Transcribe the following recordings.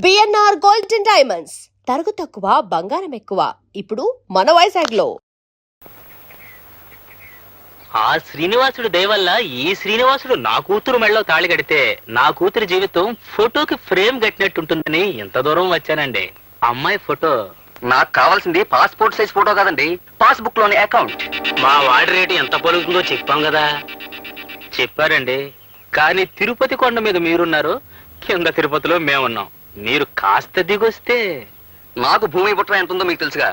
BNR gold and diamonds తరుగు తక్కువ బంగారం ఎక్కువ ఇప్పుడు మన వైజాగ్లో. ఆ శ్రీనివాసుడు దయవల్ల ఈ శ్రీనివాసుడు నా కూతురు మెళ్ళలో తాళి కడితే నా కూతురి జీవితం ఫోటోకి ఫ్రేమ్ కట్టినట్టుంటుందని ఎంత దూరం వచ్చానండి. అమ్మాయి ఫోటో నాకు కావాల్సింది పాస్పోర్ట్ సైజ్ ఫోటో కాదండి, పాస్బుక్ లోని అకౌంట్. మా వాడి రేటు ఎంత పలుకుతుందో చెప్పాం కదా. చెప్పారండి, కానీ తిరుపతి కొండ మీద మీరున్నారు, కింద తిరుపతిలో మేమున్నాం. మీరు కాస్త దిగొస్తే. నాకు భూమి పుట్ట ఎంత ఉందో మీకు తెలుసుగా.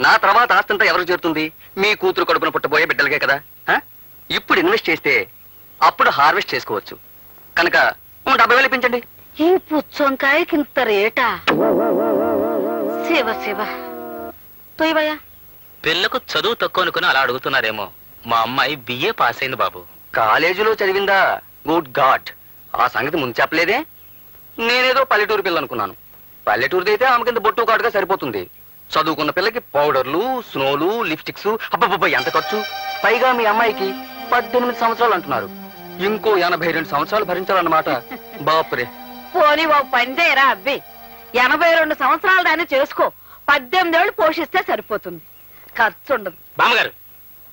నా తర్వాత ఆస్తంతా ఎవరికి చేరుతుంది? మీ కూతురు కడుపున పుట్టబోయే బిడ్డలకే కదా. ఇప్పుడు ఇన్వెస్ట్ చేస్తే అప్పుడు హార్వెస్ట్ చేసుకోవచ్చు. కనుక 70,000 ఇప్పించండి. ఈ పుచ్చొంకాయకి ఇంత రేటా? శివ శివ తోయవయ్యా. పిల్లకు చదువు తక్కువ అనుకుని అలా అడుగుతున్నారేమో. మా అమ్మాయి బిఏ పాస్ అయింది బాబు. కాలేజీలో చదివిందా? గుడ్ గాడ్, ఆ సంగతి ముందు చెప్పలేదే. నేనేదో పల్లెటూరు పిల్ల అనుకున్నాను. పల్లెటూరుది అయితే ఆమె కింద బొట్టు కాటుగా సరిపోతుంది. చదువుకున్న పిల్లకి పౌడర్లు, స్నోలు, లిప్స్టిక్స్, అబ్బబ్బబ్బ ఎంత ఖర్చు. పైగా మీ అమ్మాయికి 18 సంవత్సరాలు అంటున్నారు. ఇంకో 82 సంవత్సరాలు భరించాలన్నమాట. బాపురే. పోనీ ఓ పని చేయరా అబ్బి, 82 సంవత్సరాల దాన్ని చేసుకో. 18 ఏళ్ళు పోషిస్తే సరిపోతుంది, ఖర్చు ఉండదు. బామ్మగారు,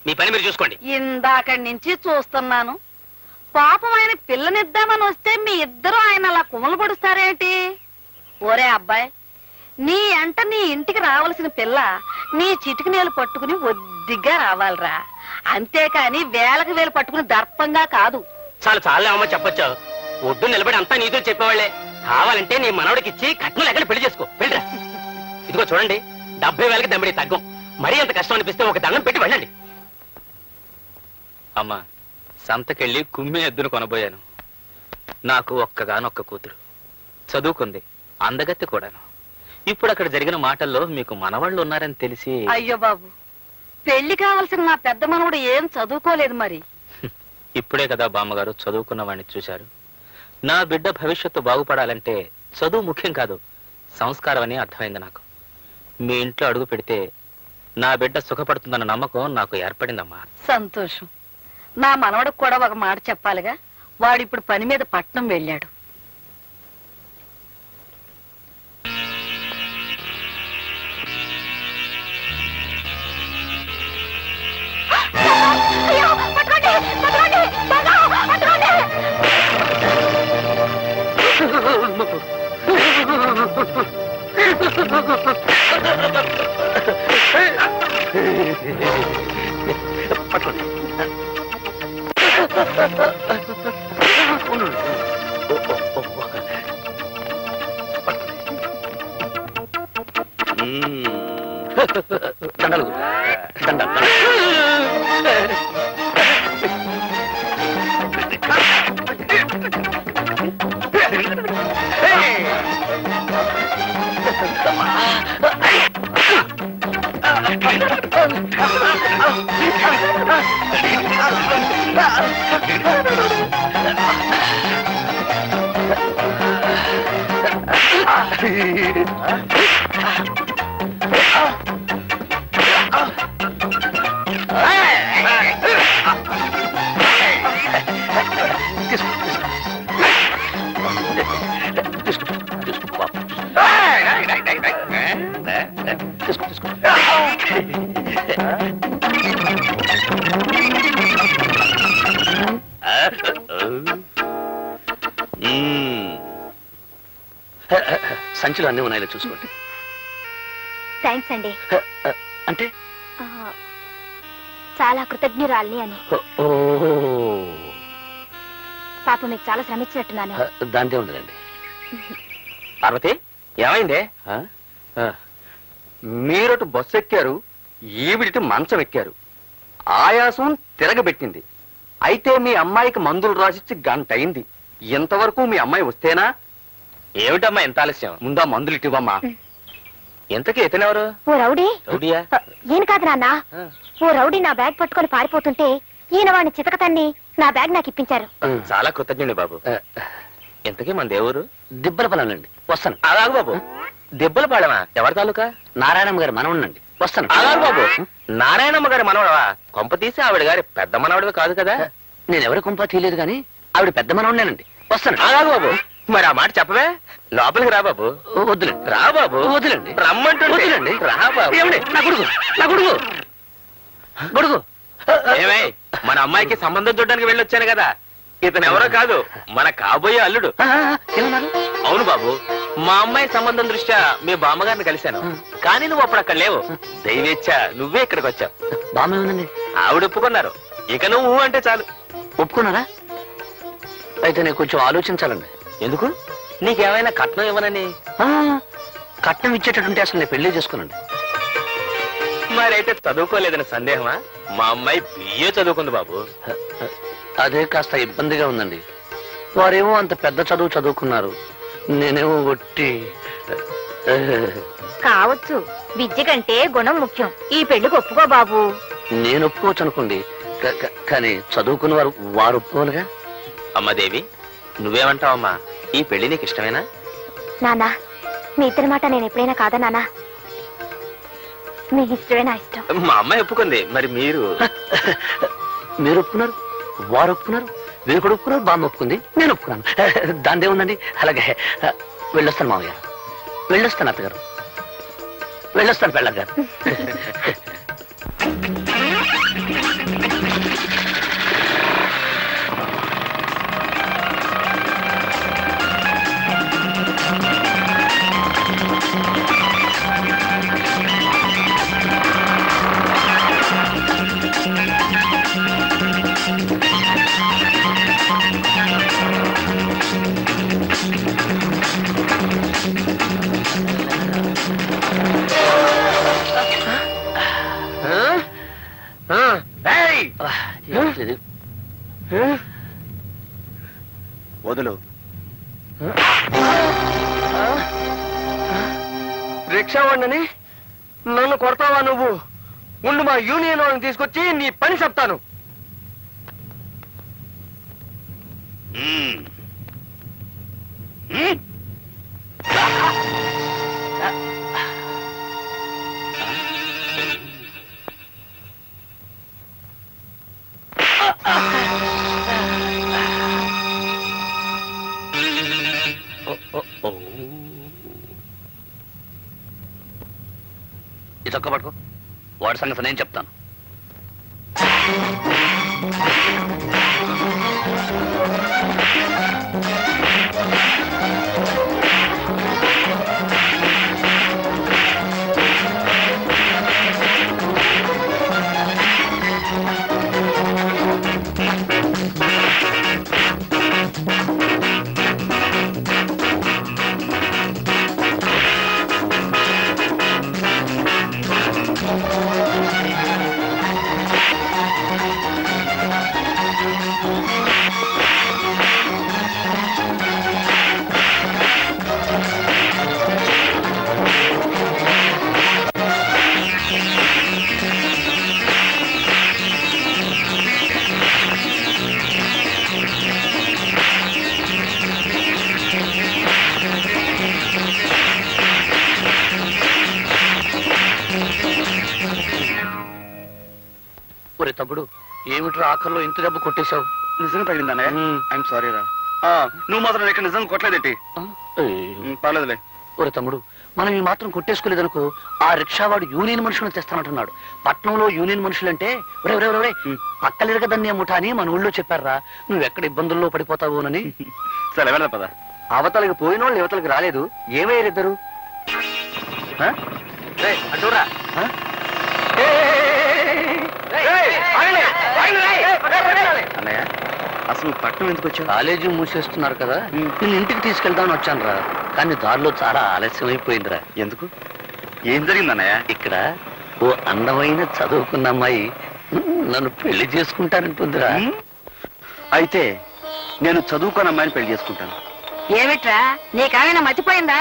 మీ పని మీరు చూసుకోండి. ఇందాకడి నుంచి చూస్తున్నాను. పాపం ఆయన పిల్లనిద్దామని వస్తే మీ ఇద్దరు ఆయన అలా కుమలు పడుస్తారేంటి? ఓరే అబ్బాయి, నీ అంట నీ ఇంటికి రావాల్సిన పిల్ల నీ చిటికి నీళ్ళు పట్టుకుని ఒద్దిగ్గా రావాలిరా. అంతేకాని వేలకు వేలు పట్టుకుని దర్పంగా కాదు. చాలు చాలే అమ్మ చెప్పొచ్చు. ఒడ్డు నిలబడి అంతా నీతో చెప్పేవాళ్లే. కావాలంటే నీ మనవడికి ఇచ్చి కట్నం ఎక్కడ పెళ్లి చేసుకో. వెళ్ళరా. ఇదిగో చూడండి, 70,000కి దమ్మిడి తగ్గం. మరీ అంత కష్టం అనిపిస్తే ఒక దండం పెట్టి వెళ్ళండి. అమ్మా, సంతకెళ్ళి కుమ్మి ఎద్దును కొనబోయాను. నాకు ఒక్కగానొక్క కూతురు, చదువుకుంది, అందగత్తి కూడాను. ఇప్పుడు అక్కడ జరిగిన మాటల్లో మీకు మనవాళ్ళు ఉన్నారని తెలిసి. అయ్యో బాబు, పెళ్లి కావాల్సిన నా పెద్ద మనవడు ఏం చదువుకోలేదు మరి. ఇప్పుడే కదా బామ్మగారు చదువుకున్న వాడిని చూశారు. నా బిడ్డ భవిష్యత్తు బాగుపడాలంటే చదువు ముఖ్యం కాదు, సంస్కారం అని అర్థమైంది నాకు. మీ ఇంట్లో అడుగు పెడితే నా బిడ్డ సుఖపడుతుందన్న నమ్మకం నాకు ఏర్పడిందమ్మా. సంతోషం. నా మనవడికి కూడా ఒక మాట చెప్పాలిగా. వాడిప్పుడు పని మీద పట్నం వెళ్ళాడు. దండలు దండలు. సంచులు అన్నీ ఉన్నాయో చూసుకోండి. థ్యాంక్స్ అండి. అంటే చాలా కృతజ్ఞురాల్ని అని. పాప మీకు చాలా శ్రమించినట్టున్నాను. దాంతే ఉందండి. పార్వతి, ఏమైందే? మీరటు బస్సు ఎక్కారు, ఈవిడిటి మంచం ఎక్కారు. ఆయాసం తిరగబెట్టింది. అయితే మీ అమ్మాయికి మందులు రాసిచ్చి గంట అయింది. ఇంతవరకు మీ అమ్మాయి వస్తేనా? ఏమిటమ్మా ఎంత ఆలస్యం? ముందా మందులు ఇటివమ్మా. ఎంతకీ ఇతనెవరు? ఓ రౌడీ. రౌడీయా? ఈయన కాదు నాన్న. ఓ రౌడీ నా బ్యాగ్ పట్టుకొని పారిపోతుంటే ఈయన వాడిని చితకతన్ని నా బ్యాగ్ నాకు ఇప్పించారు. చాలా కృతజ్ఞుడి బాబు. ఎంతకీ మన దేవురు? దిబ్బలపల్లండి. వస్తాను. అలాగు బాబు. దెబ్బలు పాడమా? ఎవరి తాలూకా? నారాయణమ్మ గారు మనవునండి. వస్తాను. అలాగు బాబు. నారాయణమ్మ గారి మనవడవా? కొంప తీసి ఆవిడ గారి పెద్ద మనవడివి కాదు కదా? నేనెవరి కొంప తీయలేదు గాని ఆవిడ పెద్ద మనవునేనండి. వస్తాను. అలాగు బాబు. మరి ఆ మాట చెప్పవే. లోపలికి రా బాబు. వద్దులేండి రా బాబు. వద్దులేండి రమ్మంటుంటే. వద్దులేండి. రా బాబు. ఏమండి నా కొడుకు నా కొడుకు కొడుకు ఏమై, మన అమ్మాయికి సంబంధం చూడడానికి వెళ్ళొచ్చాను కదా. ఇతను ఎవరో కాదు, మన కాబోయే అల్లుడు. ఏమన్నారు? అవును బాబు, మా అమ్మాయి సంబంధం దృష్ట్యా మీ బామ్మగారిని కలిశాను. కానీ నువ్వు అప్పుడు అక్కడ లేవు. దైవేచ్ఛ నువ్వే ఇక్కడికి వచ్చావు. బామ్మ ఏముందండి? ఆవిడ ఒప్పుకున్నారు. ఇక నువ్వు అంటే చాలు. ఒప్పుకున్నారా? అయితే నేను కొంచెం ఆలోచించాలండి. ఎందుకు? నీకేమైనా కట్నం ఇవ్వనని? ఆ, కట్నం ఇచ్చేటటువంటి అసలు నేను పెళ్లి చేసుకోనండి. మరైతే చదువుకోలేదని సందేహమా? మా అమ్మాయి బిఏ చదువుకుంది బాబు. అదే కాస్త ఇబ్బందిగా ఉందండి. వారేమో అంత పెద్ద చదువు చదువుకున్నారు, నేనేమో ఒట్టి. కావచ్చు, విద్య కంటే గుణం ముఖ్యం. ఈ పెళ్లికి ఒప్పుకో బాబు. నేను ఒప్పుకోవచ్చు అనుకోండి, కానీ చదువుకున్న వారు ఒప్పుకోవాలిగా. అమ్మాదేవి, నువ్వేమంటావమ్మా? ఈ పెళ్లి నీకు ఇష్టమేనా? నానా, మీ ఇద్దరి మాట నేను ఎప్పుడైనా కాదా నానా? మీ ఇష్టమే నా ఇష్టం. మా అమ్మాయి ఒప్పుకుంది, మరి మీరు? మీరు ఒప్పుకున్నారు, వారు ఒప్పుకున్నారు, వీరు కూడా ఒప్పుకున్నారు, బామ్మ ఒప్పుకుంది, నేను ఒప్పుకున్నాను. దాందే ఉందండి. అలాగే వెళ్ళొస్తాను మామయ్య, వెళ్ళొస్తాను అత్తగారు, వెళ్ళొస్తాను పెళ్ళగారు. వదులు. రిక్షా వాడిని నన్ను కొడతావా నువ్వు? ఉండు, మా యూనియన్ వాళ్ళని తీసుకొచ్చి నీ పని చెప్తాను. ఈ చొక్క పట్టుకో, వాడి సంగతి నేను చెప్తాను. ఒరే తమ్ముడు, ఏమిట్రా ఆఖరిలో ఇంత దెబ్బ కొట్టేశావు? నిజంగా తగిలిందనే? ఐఎమ్ సారీ రా. నువ్వు మాత్రం ఇక్కడ నిజంగా కొట్టలేదేంటి? పర్లేదులే. ఒరే తమ్ముడు, మనం ఈ మాత్రం కొట్టేసుకోలేదనుకో, ఆ రిక్షావాడు యూనియన్ మనుషులను తెస్తానంటున్నాడు. పట్నంలో యూనియన్ మనుషులంటే ఒరే పక్కలేరు కదన్నీ ముఠ అని మన ఊళ్ళో చెప్పారా. నువ్వెక్కడ ఇబ్బందుల్లో పడిపోతావోనని. సరే వెళ్దా పద. అవతలకి పోయిన వాళ్ళు యువతలకి రాలేదు, ఏమయ్యారిద్దరు? అటురా. అన్నయ్య, అసలు పట్నం ఎందుకు వచ్చావు? కాలేజీ మూసేస్తున్నారు కదా, నేను ఇంటికి తీసుకెళ్దామని వచ్చాను రా. కానీ దారిలో చాలా ఆలస్యం అయిపోయిందిరా. ఎందుకు? ఏం జరిగింది అన్నయ్య? ఇక్కడ ఓ అందమైన చదువుకున్న అమ్మాయి నన్ను పెళ్లి చేసుకుంటానంటుందిరా. అయితే నేను చదువుకున్న అమ్మాయిని పెళ్లి చేసుకుంటాను. ఏమిట్రా, నీకేమైనా మర్చిపోయిందా?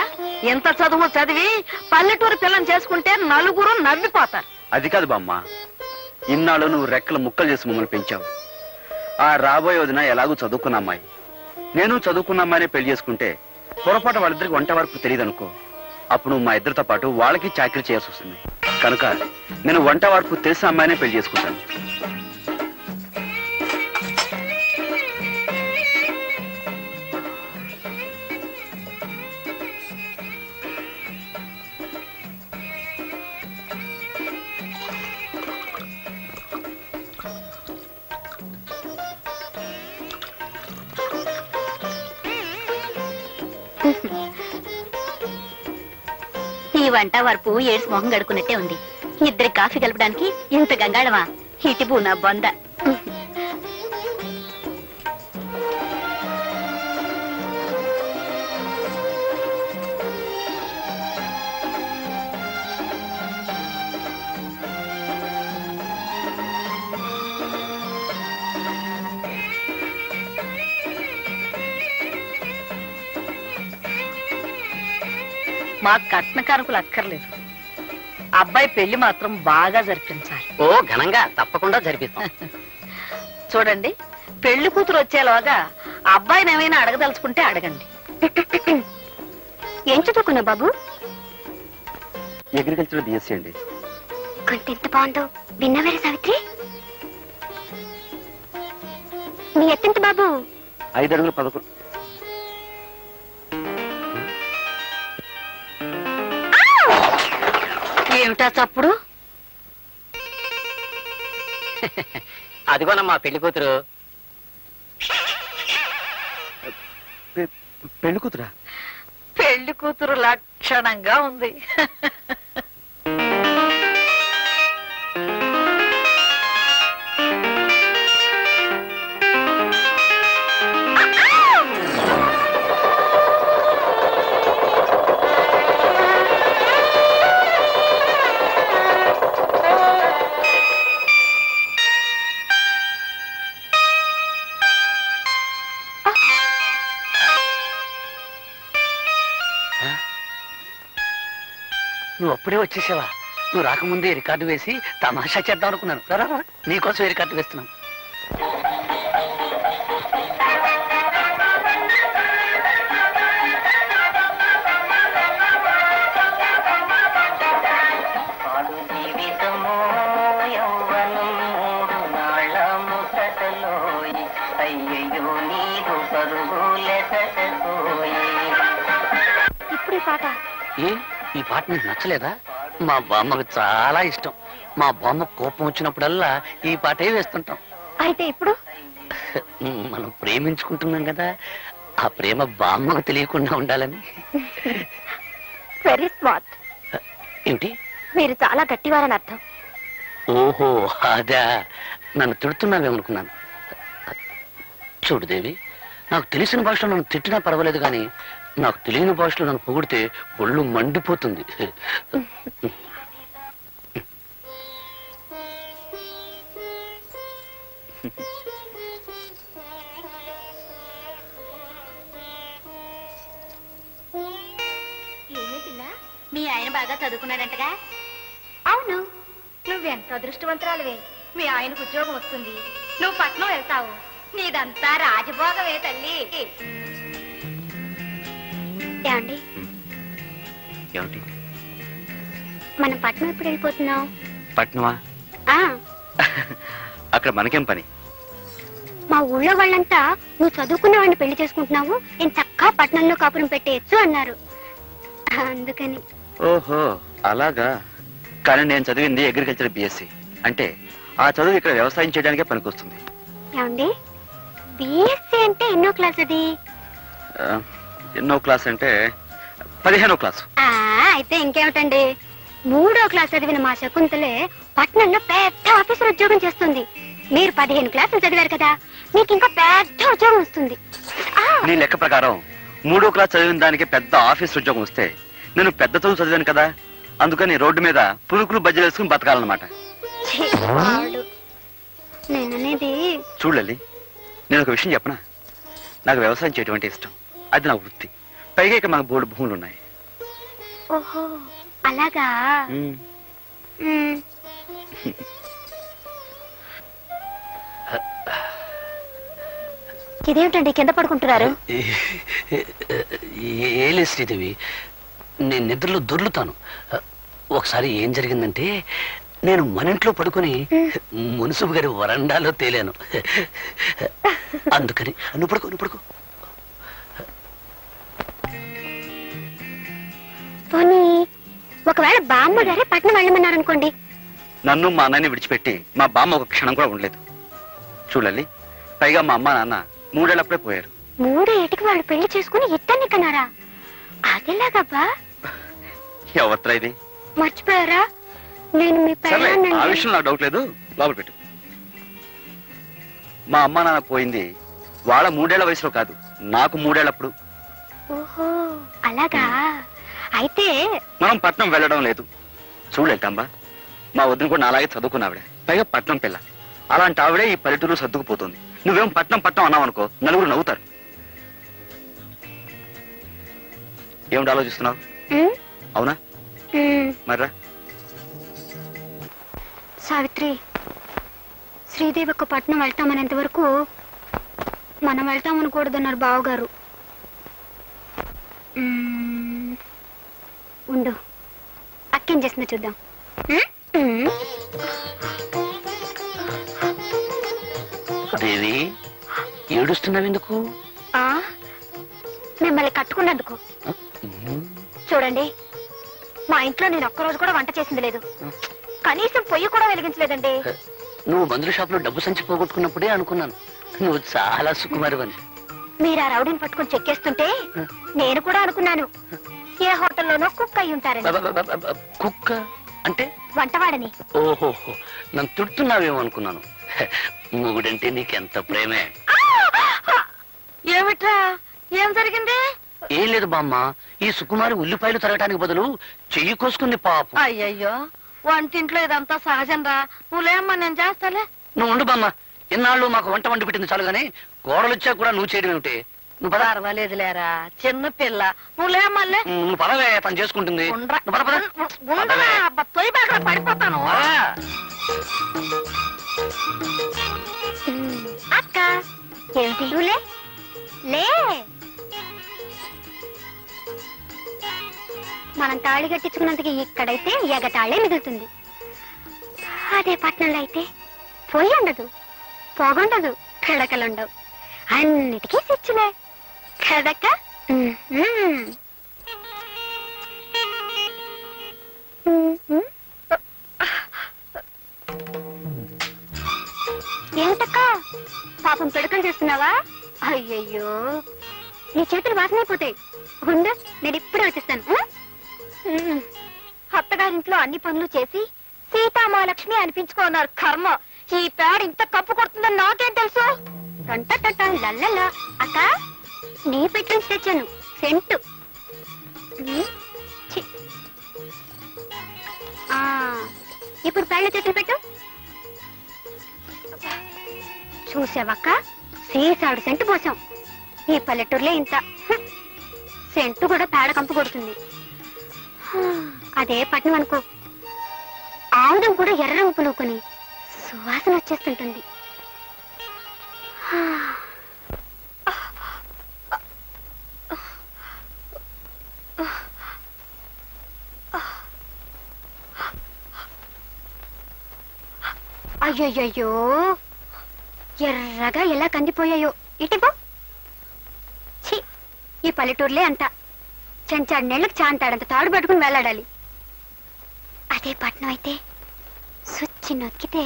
ఎంత చదువు చదివి పల్లెటూరు పిల్లని చేసుకుంటే నలుగురు నవ్విపోతారు. అది కాదు బామ్మ, ఇన్నాళ్ళు నువ్వు రెక్కలు ముక్కలు చేసి మమ్మల్ని పెంచావు. ఆ రాబోయే వదిన ఎలాగూ చదువుకున్న అమ్మాయి, నేను చదువుకున్న అమ్మాయిని పెళ్లి చేసుకుంటే పొరపాటు వాళ్ళిద్దరికి వంట వరకు తెలియదు అనుకో. అప్పుడు నువ్వు మా ఇద్దరితో పాటు వాళ్ళకి చాకరీ చేయాల్సి వస్తుంది. కనుక నేను వంట వరకు తెలిసిన అమ్మాయినే పెళ్లి చేసుకుంటాను. ఈ వంట వరపు ఏడ్స్ మొహం గడుకున్నట్టే ఉంది. ఇద్దరి కాఫీ కలపడానికి ఇంత గంగాళమా? ఇటిపు నా బొంద. మా కట్న కానుకలు అక్కర్లేదు, అబ్బాయి పెళ్లి మాత్రం బాగా జరిపించాలి. ఓ ఘనంగా తప్పకుండా జరిపిస్తాం. చూడండి, పెళ్లి కూతురు వచ్చేలోగా అబ్బాయిని ఏమైనా అడగదలుచుకుంటే అడగండి. ఏం చదువుకున్నా బాబు? అగ్రికల్చర్ బిఎస్సీ అండి. కొంత ఎంత బాగుందో విన్నవేరే సావిత్రి. నీ ఎత్తెంత బాబు? 5 అడుగులు 11. ఏమిటా చప్పుడు? అదిగోనమ్మా పెళ్లి కూతురు. పెళ్లి కూతురా? పెళ్లి కూతురు లక్షణంగా ఉంది. నువ్వు అప్పుడే వచ్చేసావా? నువ్వు రాకముందే రికార్డు వేసి తమాషా చేద్దాం అనుకున్నాను. రా, రా, నీకోసం రికార్డు వేస్తున్నాను. ఇప్పుడు ఈ పాట ఏ ఈ పాట నీకు నచ్చలేదా? మా బామ్మకు చాలా ఇష్టం. మా బామ్మ కోపం వచ్చినప్పుడల్లా ఈ పాటే వేస్తుంటాం. అయితే ఇప్పుడు మనం ప్రేమించుకుంటున్నాం కదా, ఆ ప్రేమ బామ్మకు తెలియకుండా ఉండాలని. Very smart. ఏమిటి? మీరు చాలా గట్టివారని అర్థం. ఓహో అదా, నన్ను తిడుతున్నావేమనుకున్నాను. చూడు దేవి, నాకు తెలిసిన భాషలో నన్ను తిట్టినా పర్వాలేదు, కానీ నాకు తెలియని భాషలో నన్ను పొగిడితే ఒళ్ళు మండిపోతుంది. ఏమే పిల్ల, మీ ఆయన బాగా చదువుకున్నాడంటగా? అవును, నువ్వెంత అదృష్టవంతురాలువే. మీ ఆయనకు ఉద్యోగం వస్తుంది, నువ్వు పట్నం వెళ్తావు. నీదంతా రాజభోగమే తల్లి. ఏమండి, ఏమిటి? మనం పట్నం ఎప్పుడు వెళ్ళిపోతున్నాం? పట్నమా? అక్కడ మనకేం పని? మా ఊళ్ళో వాళ్ళంతా నువ్వు చదువుకున్న వాడిని పెళ్లి చేసుకుంటున్నావు, నేను చక్కా పట్నంలో కాపురం పెట్టేయచ్చు అన్నారు. అందుకని. ఓహో అలాగా. కానీ నేను చదివింది అగ్రికల్చర్ బిఎస్సీ. అంటే ఆ చదువు ఇక్కడ వ్యవసాయం చేయడానికే పనికొస్తుంది. ఏమండి, బిఎస్సీ అంటే ఎన్నో క్లాస్ అది? ఎన్నో క్లాస్ అంటే 15వ క్లాసు. అయితే ఇంకేమిటండి, 3వ క్లాస్ చదివిన మా శకుంతలే పట్నంలో పెద్ద ఆఫీసర్ ఉద్యోగం చేస్తుంది. మీరు 15 క్లాసులు చదివారు కదా, మీకు ఇంకా పెద్ద ఉద్యోగం వస్తుంది. నీ లెక్క ప్రకారం 3వ క్లాస్ చదివిన దానికి పెద్ద ఆఫీస్ ఉద్యోగం వస్తే నేను పెద్ద చదువు చదివాను కదా, అందుకని రోడ్డు మీద పులుకులు బజ్జలు వేసుకుని బతకాలన్నమాట. నేననేది చూడలే, నేను ఒక విషయం చెప్పనా? నాకు వ్యవసాయం చేయడం అంటే ఇష్టం, అది నా వృత్తి. పైగా ఇక మాకు బోర్డు భూములు ఉన్నాయి. ఓహో అలాగా. ఇదేమిటండి కింద పడుకుంటున్నారు? ఏలే శ్రీదేవి, నేను నిద్రలో దొర్లుతాను. ఒకసారి ఏం జరిగిందంటే, నేను మన ఇంట్లో పడుకొని మున్సిపు గారి వరండాలో తేలాను. అందుకని నువ్వు పడుకో, నువ్వు పడుకో. పోనీ ఒకవేళ బామ్మ గారే పట్నం వెళ్ళమన్నారనుకోండి. నన్ను మా అన్నని విడిచిపెట్టి మా బామ్మ ఒక క్షణం కూడా ఉండలేదు. చూడాలి, పైగా మా అమ్మ నాన్న 3 ఏళ్ళప్పుడే పోయారు. 3 ఏటికి వాళ్ళు పెళ్లి చేసుకుని ఇద్దరిని కన్నారా? అదెలాగబ్బా? ఎవరిరా ఇది? మర్చిపోయారా? నేను మీ సర్లే, ఆ పెళ్ళాన్నండి. విషయం నాకు డౌట్ లేదు. లోపల పెట్టు. మా అమ్మ నాన్న పోయింది వాళ్ళ 3 ఏళ్ల వయసులో కాదు, నాకు 3 ఏళ్ళప్పుడు. ఓహో అలాగా. అయితే మనం పట్నం వెళ్ళడం లేదు. చూడలేటమ్మా, మా వదిన కూడా అలాగే చదువుకున్న ఆవిడ, పైగా పట్నం పిల్ల. అలాంటి ఆవిడే ఈ పల్లెటూరు సర్దుకుపోతుంది. నువ్వేం పట్నం పట్నం అన్నావు అనుకో, నలుగురు నవ్వుతారు. ఏమిటి ఆలోచిస్తున్నావు? ఉమ్, అవునా? ఉమ్. మర్రా. సావిత్రి, శ్రీదేవి ఒక పట్నం వెళ్తామనేంత వరకు మనం వెళ్తామనకూడదన్నారు బావగారు. ఉండు, అక్కేం చేస్తుందో చూద్దాం. దేవి, ఏడుస్తున్నావెందుకు? ఆ, మిమ్మల్ని కట్టుకున్నందుకు. చూడండి, మా ఇంట్లో నేను ఒక్కరోజు కూడా వంట చేసింది లేదు, కనీసం పొయ్యి కూడా వెలిగించలేదండి. నువ్వు మందుల షాప్ లో డబ్బు సంచి పోగొట్టుకున్నప్పుడే అనుకున్నాను నువ్వు చాలా సుకుమారివని. మీరు ఆ రౌడీని పట్టుకుని చెక్కేస్తుంటే నేను కూడా అనుకున్నాను ఏ హోటల్లోనో కుక్ అయి ఉంటారని. కుక్క అంటే? వంటవాడని. ఓహోహో, నన్ను తిడుతున్నావేమో అనుకున్నాను. మొగుడంటే నీకెంత ప్రేమే. ఏమిట్రా, ఏం జరిగింది? ఏం లేదు బామ్మ, ఈ సుకుమారి ఉల్లిపాయలు తరగటానికి బదులు చెయ్యి కోసుకుంది పాపం. అయ్యయ్యో, వంటింట్లో ఇదంతా సహజం రా. నువ్వులేమ్మా, నేను చేస్తాలే. నువ్వు ఉండు బామ్మ, ఇన్నాళ్ళు మాకు వంట వండి పెట్టింది చాలు గానీ కోడలు వచ్చా కూడా నువ్వు చేయడం ఏమిటి? నువ్వు పద. పర్వాలేదులేరా, చిన్న పిల్ల. నువ్వులేమ్మల్లే. నువ్వు పదవే, తను చేసుకుంటుంది. నువ్వు పద, పద. ఉండరా, తొయ్యి బాగా పడిపోతాను. అక్క ఏమిటి? లే లే, మనం తాళి కట్టించుకున్నందుకు ఇక్కడైతే ఎగతాళే మిగులుతుంది. అదే పట్నంలో అయితే పొయ్యి ఉండదు, పొగుండదు, పిడకలుండవు, అన్నిటికీ స్విచ్లే కదక్క. ఏమిటక్క పాపం పిడకలు చేస్తున్నావా? అయ్యయ్యో, నీ చేతులు వాసనైపోతాయి. ఉండు, నేను ఇప్పుడే వచ్చేస్తాను. అత్తగారింట్లో అన్ని పనులు చేసి సీతామహాలక్ష్మి అనిపించుకున్నారు. కర్మ, ఈ పేడ ఇంత కప్పు కొడుతుందని నాకేం తెలుసు? లల్లల్లా. అక్క, నీ పెట్టి తెచ్చాను సెంటు. ఛీ. ఆ, ఇప్పుడు పేళ్ళ చేతులు పెట్టు. చూసావక్క, సీసాడు సెంటు పోసాం. ఈ పల్లెటూరులే ఇంత. సెంటు కూడా పేడ కంపు కొడుతుంది. అదే పట్నం అనుకో, ఆముదం కూడా ఎర్ర రంగు పులుకొని సువాసన వచ్చేస్తుంటుంది. అయ్యయ్యో, ఎర్రగా ఎలా కందిపోయాయో. ఇటిపో. ఛీ, ఈ పల్లెటూరులే అంట. చెంచాడు నెళ్ళకి చాంతాడంత తాడు పట్టుకుని వెళ్ళాడాలి. అదే పట్నం అయితే సుచ్చి నొక్కితే.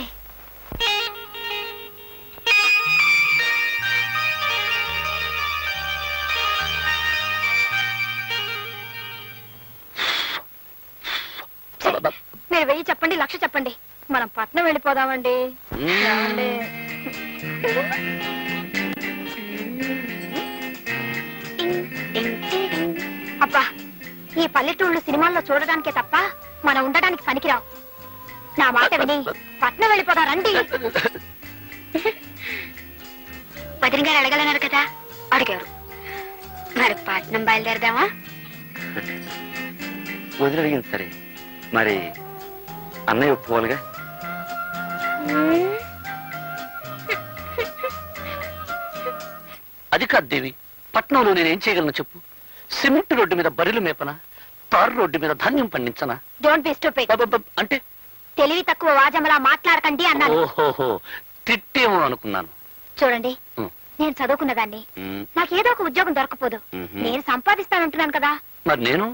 మీరు 1000 చెప్పండి, 1,00,000 చెప్పండి, మనం పట్నం వెళ్ళిపోదామండి. ఏమండి? అబ్బా, ఈ పల్లెటూళ్ళు సినిమాల్లో చూడడానికే తప్ప మనం ఉండడానికి పనికిరావు. నా మాట విని పట్నం వెళ్ళిపోదా రండి. వదిన గారు అడగలన్నారు కదా, అడిగారు. మరి పట్నం బయలుదేరదామా? వదిలి అడిగింది సరే, మరి అన్నయ్య ఒప్పుకోవాలిగా. అది కాదు దేవి, పట్నంలో నేనేం చేయగలను చెప్పు? సిమెంట్ రోడ్డు మీద బరిలు మేపనా, తారు రోడ్డు మీద ధాన్యం పండించనా? Don't be stupid. అంటే తెలివి తక్కువ వాజమలా మాట్లాడకండి అన్నాను. ఓహోహో, తిట్టేమో అనుకున్నాను. చూడండి, ఉం. నేను చదువుకున్నదాన్ని, ఉమ్, నాకేదో ఒక ఉద్యోగం దొరకపోదు. మ్హూ. నేను సంపాదిస్తానంటున్నాను కదా. మరి నేను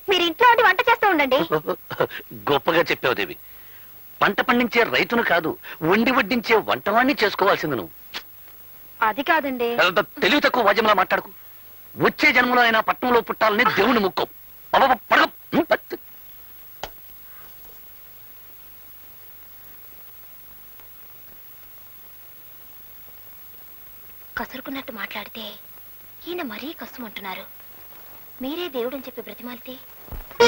మీరు ఇంట్లో ఉండి వంట చేస్తూ ఉండండి. గొప్పగా చెప్పావు దేవి. పంట పండించే రైతును కాదు, వండి వడ్డించే వంటవాణ్ణి చేసుకోవాల్సింది నువ్వు. అది కాదండి. తెలివి తక్కువ వాద్యంలా మాట్లాడుకు. వచ్చే జన్మలో అయినా పట్టణంలో పుట్టాలని దేవుని ముక్కం. అబ్బబ్బ, పడగ. కసురుకున్నట్టు మాట్లాడితే ఈయన మరీ కష్టమంటున్నారు. మీరే దేవుడని చెప్పి బ్రతిమాలితే